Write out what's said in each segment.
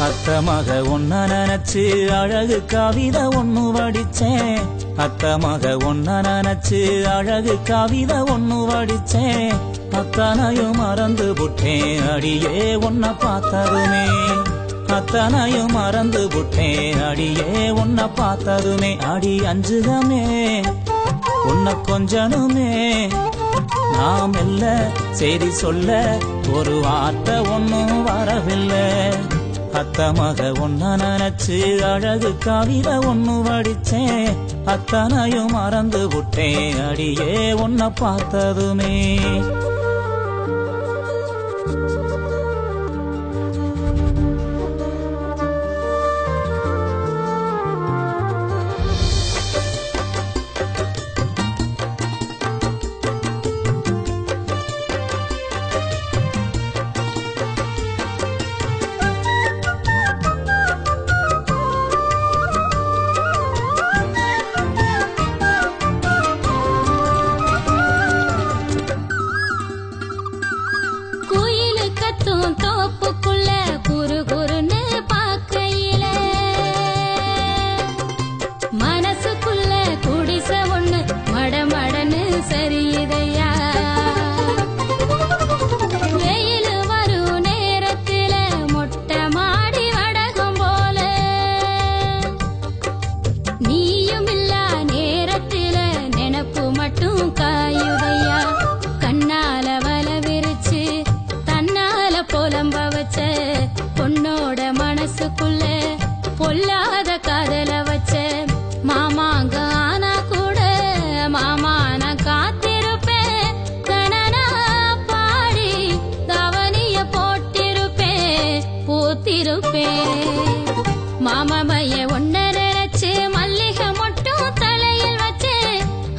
அத்த மக ஒன்ன நினைச்சு அழகு கவிதை ஒண்ணு வடிச்சேன். அத்த மக ஒன்ன நினைச்சு அழகு கவிதை ஒண்ணு வடிச்சேன். அத்தனையும் மறந்து புட்டேன் அடியே உன்ன பார்த்ததுமே. அத்தனையும் மறந்து புட்டேன் அடியே உன்ன பார்த்ததுமே. அடி அஞ்சுதமே உன்ன கொஞ்சனுமே. நாம் இல்ல செய்தி சொல்ல ஒரு வார்த்தை ஒன்னும் வரவில்லை. அத்த மக ஒன்ன நினைச்சு அழகு கவிதை ஒண்ணு வடிச்சேன். அத்தனையும் மறந்து புட்டேன் அடியே உன்ன பார்த்ததுமே. தோப்புக்குள்ள குறு குறுன்னு பாக்கையில மனசுக்குள்ள குடிச ஒண்ணு மடமடன்னு சரியுதையா. வெயில் வரும் நேரத்தில மொட்டை மாடி வடகம் போல நீயும் இல்லா நேரத்தில நினப்பு மட்டும் காயுதையா. கண்ணால வல விரிச்சு புலம்ப வச்ச பொண்ணோட மனசுக்குள்ள பொல்லாத காதல வச்ச மாமாங்க ஆனா கூட மாமா நான் காத்திருப்பேன். கணனா பாடி கவனிய போட்டிருப்பேன் பூத்திருப்பேன். மாமாமைய ஒன்ன நினைச்சு மல்லிகை மட்டும் தலையில் வச்சு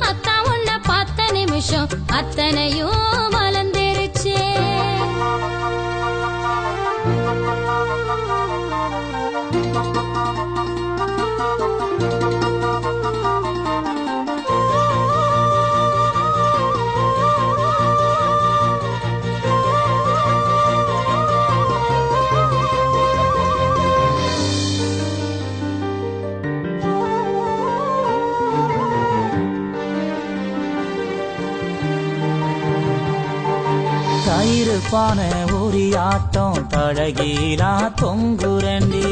அத்தா உன்ன பார்த்த நிமிஷம் அத்தனையும் மலர்ந்துருச்சு. கயிறு பானை ஒரு ஆட்டம் தழகீரா தொங்குரண்டி.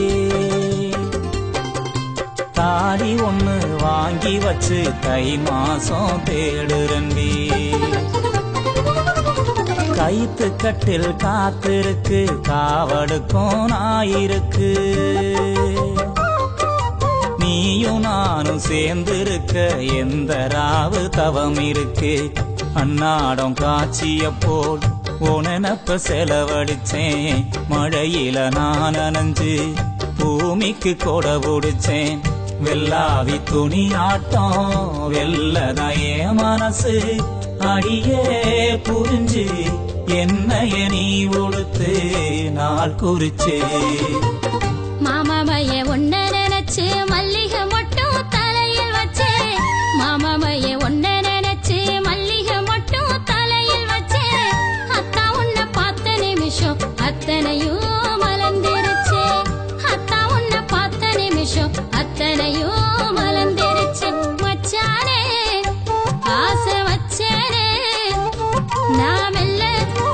தாடி ஒண்ணு வாங்கி வச்சு தை மாசம் தேடுரண்டி. கைத்து கட்டில் காத்திருக்கு காவடுக்கும் நாயிருக்கு. நீயும் நானும் சேர்ந்திருக்க எந்த ராவு தவம் இருக்கு. அன்னாடம் காட்சிய போல் உனப்ப செலவடிச்சேன். மழையில நான் நனைஞ்சு பூமிக்கு கொடை பிடிச்சேன். வெள்ளாவி துணி ஆட்டம் வெள்ளதையே மனசு அடியே புரிஞ்சு என்னைய நீ உடுத்து நாள் குறிச்சு. மாமாமைய ஒன்ன நினைச்சு மல்லிகை மட்டும் தலையில் வச்சு மாமாமைய ஒன்ன நினைச்சு மல்லிகை மட்டும் தலையில் வச்சு அத்தா உன்ன பார்த்த நிமிஷம் அத்தனையும் மலர்ந்துருச்சு. அத்தா உன்ன பார்த்த நிமிஷம் அத்தனையும் மலர்ந்துருச்சு. மச்சானே ஆசை வச்சேனே நாம் இல்ல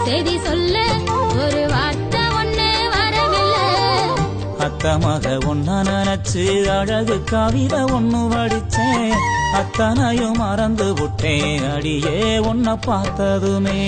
செய்தி சொல்ல ஒரு வார்த்தை ஒண்ணு வரவில்லை. அத்த மக ஒன்ன நினைச்சு அழகு கவிதை ஒண்ணு வடிச்சேன். அத்தனையும் மறந்து விட்டேன் அடியே உன்ன பார்த்ததுமே.